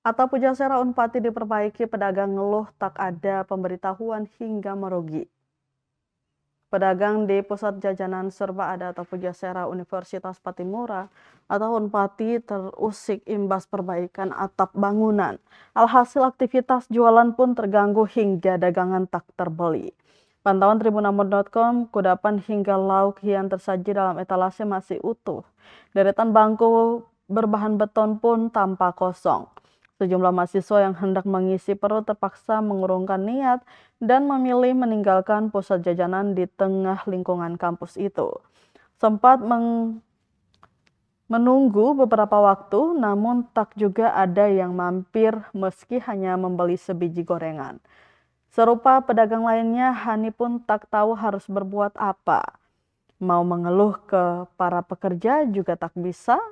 Atap Pujasera Unpati diperbaiki, pedagang ngeluh tak ada pemberitahuan hingga merugi. Pedagang di Pusat Jajanan Serba Ada atau Pujasera Universitas Patimura atau Unpati terusik imbas perbaikan atap bangunan. Alhasil aktivitas jualan pun terganggu hingga dagangan tak terbeli. Pantauan tribunamur.com, kudapan hingga lauk yang tersaji dalam etalase masih utuh. Deretan bangku berbahan beton pun tampak kosong. Sejumlah mahasiswa yang hendak mengisi perut terpaksa mengurungkan niat dan memilih meninggalkan pusat jajanan di tengah lingkungan kampus itu. Sempat menunggu beberapa waktu, namun tak juga ada yang mampir meski hanya membeli sebiji gorengan. Serupa pedagang lainnya, Hani pun tak tahu harus berbuat apa. Mau mengeluh ke para pekerja juga tak bisa,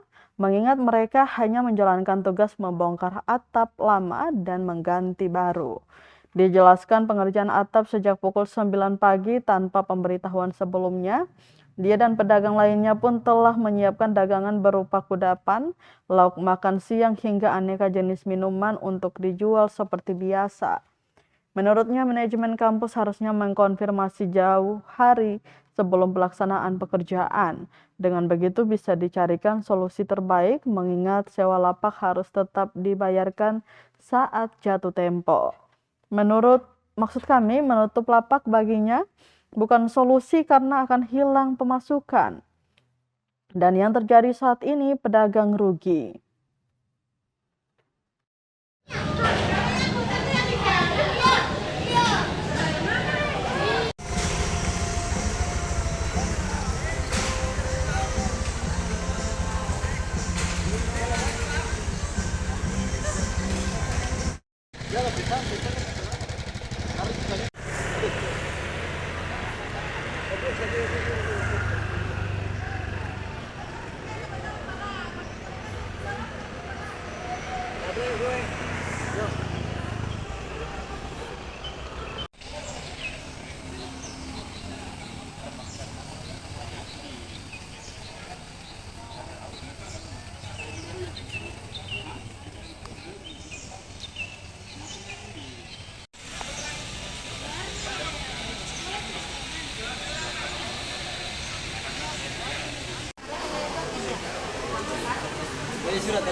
mengingat mereka hanya menjalankan tugas membongkar atap lama dan mengganti baru. Dijelaskan pengerjaan atap sejak pukul 9 pagi tanpa pemberitahuan sebelumnya. Dia dan pedagang lainnya pun telah menyiapkan dagangan berupa kudapan, lauk makan siang hingga aneka jenis minuman untuk dijual seperti biasa. Menurutnya, manajemen kampus harusnya mengkonfirmasi jauh hari sebelum pelaksanaan pekerjaan. Dengan begitu bisa dicarikan solusi terbaik mengingat sewa lapak harus tetap dibayarkan saat jatuh tempo. Maksud kami, menutup lapak baginya bukan solusi karena akan hilang pemasukan. Dan yang terjadi saat ini, pedagang rugi. Surat